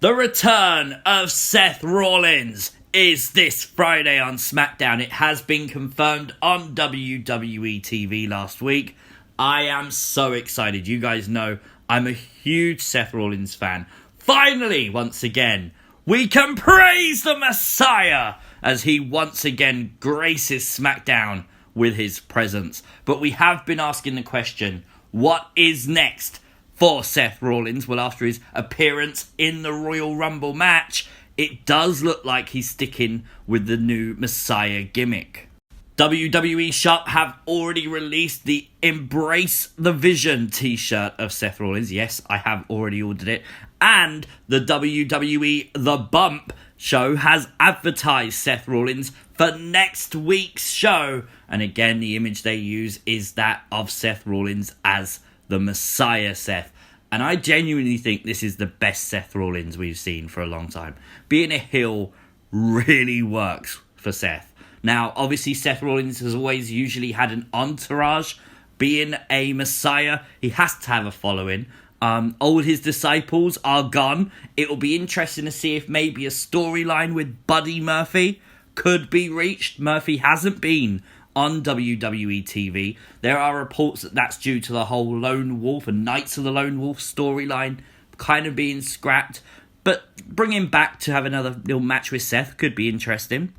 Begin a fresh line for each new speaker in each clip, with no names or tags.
The return of Seth Rollins is this Friday on Smackdown. It has been confirmed on WWE TV last week. I am so excited. You guys know I'm a huge Seth Rollins fan. Finally, once again, we can praise the Messiah as he once again graces Smackdown with his presence. But we have been asking the question, what is next for Seth Rollins? Well, after his appearance in the Royal Rumble match, it does look like he's sticking with the new Messiah gimmick. WWE Shop have already released the Embrace the Vision t-shirt of Seth Rollins. Yes, I have already ordered it. And the WWE The Bump show has advertised Seth Rollins for next week's show. And again, the image they use is that of Seth Rollins as the Messiah Seth. And I genuinely think this is the best Seth Rollins we've seen for a long time. Being a heel really works for Seth. Now, obviously, Seth Rollins has always usually had an entourage. Being a Messiah, he has to have a following. All his disciples are gone. It will be interesting to see if maybe a storyline with Buddy Murphy could be reached. Murphy hasn't been on WWE TV. There are reports that that's due to the whole Lone Wolf and Knights of the Lone Wolf storyline kind of being scrapped. But bringing him back to have another little match with Seth could be interesting.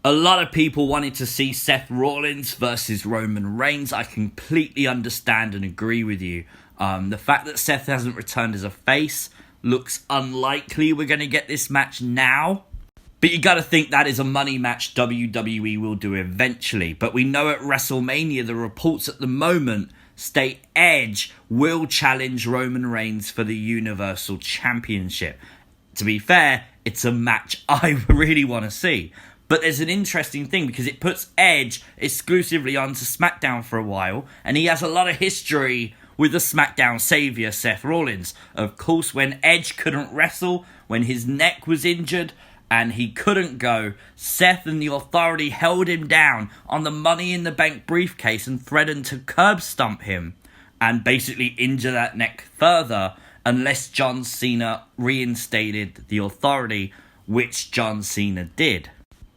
A lot of people wanted to see Seth Rollins versus Roman Reigns. I completely understand and agree with you. The fact that Seth hasn't returned as a face looks unlikely we're going to get this match now. But you got to think that is a money match WWE will do eventually. But we know at WrestleMania, the reports at the moment state Edge will challenge Roman Reigns for the Universal Championship. To be fair, it's a match I really want to see. But there's an interesting thing because it puts Edge exclusively onto SmackDown for a while. And he has a lot of history with the SmackDown savior, Seth Rollins. Of course, when Edge couldn't wrestle, when his neck was injured and he couldn't go, Seth and the Authority held him down on the Money in the Bank briefcase and threatened to curb stomp him and basically injure that neck further unless John Cena reinstated the Authority, which John Cena did.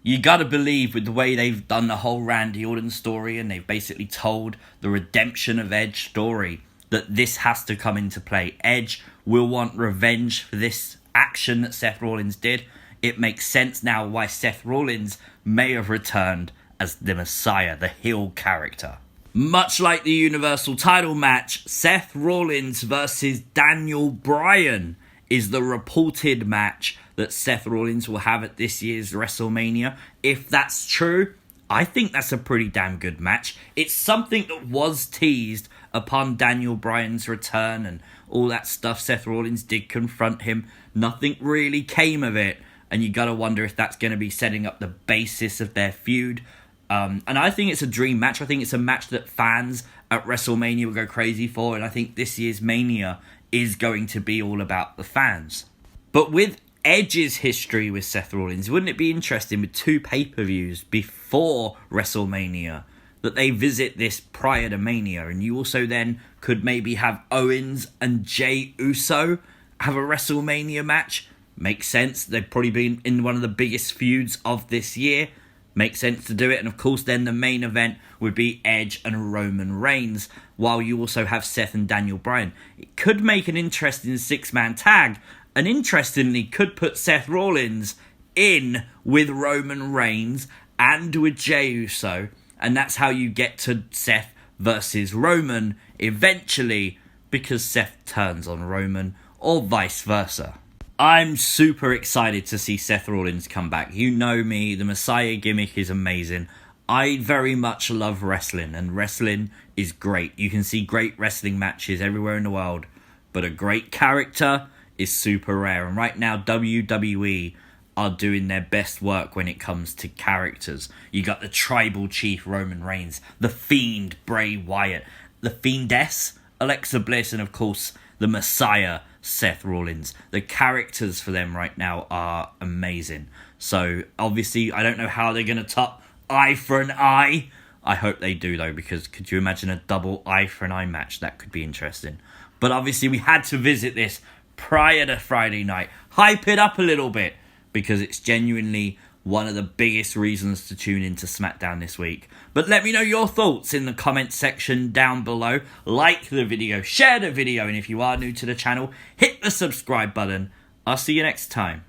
You gotta believe with the way they've done the whole Randy Orton story and they've basically told the redemption of Edge story that this has to come into play. Edge will want revenge for this action that Seth Rollins did. It makes sense now why Seth Rollins may have returned as the Messiah, the heel character. Much like the Universal title match, Seth Rollins versus Daniel Bryan is the reported match that Seth Rollins will have at this year's WrestleMania. If that's true, I think that's a pretty damn good match. It's something that was teased upon Daniel Bryan's return and all that stuff. Seth Rollins did confront him. Nothing really came of it. And you gotta wonder if that's going to be setting up the basis of their feud. And I think it's a dream match. I think it's a match that fans at WrestleMania will go crazy for. And I think this year's Mania is going to be all about the fans. But with Edge's history with Seth Rollins, wouldn't it be interesting with 2 pay-per-views before WrestleMania that they visit this prior to Mania? And you also then could maybe have Owens and Jey Uso have a WrestleMania match. Makes sense. They've probably been in one of the biggest feuds of this year. Makes sense to do it. And of course then the main event would be Edge and Roman Reigns, while you also have Seth and Daniel Bryan. It could make an interesting 6-man tag, and interestingly could put Seth Rollins in with Roman Reigns and with Jey Uso. And that's how you get to Seth versus Roman eventually, because Seth turns on Roman, or vice versa. I'm super excited to see Seth Rollins come back. You know me, the Messiah gimmick is amazing. I very much love wrestling, and wrestling is great. You can see great wrestling matches everywhere in the world, but a great character is super rare. And right now, WWE are doing their best work when it comes to characters. You got the Tribal Chief Roman Reigns, the Fiend Bray Wyatt, the Fiendess Alexa Bliss, and of course, the Messiah Seth Rollins. The characters for them right now are amazing. So obviously I don't know how they're going to top Eye for an Eye. I hope they do though, because could you imagine a double Eye for an Eye match? That could be interesting. But obviously we had to visit this prior to Friday night. hype it up a little bit, because it's genuinely one of the biggest reasons to tune into SmackDown this week. But let me know your thoughts in the comment section down below. Like the video, share the video, and if you are new to the channel, hit the subscribe button. I'll see you next time.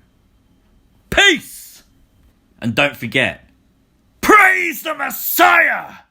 Peace! And don't forget, praise the Messiah!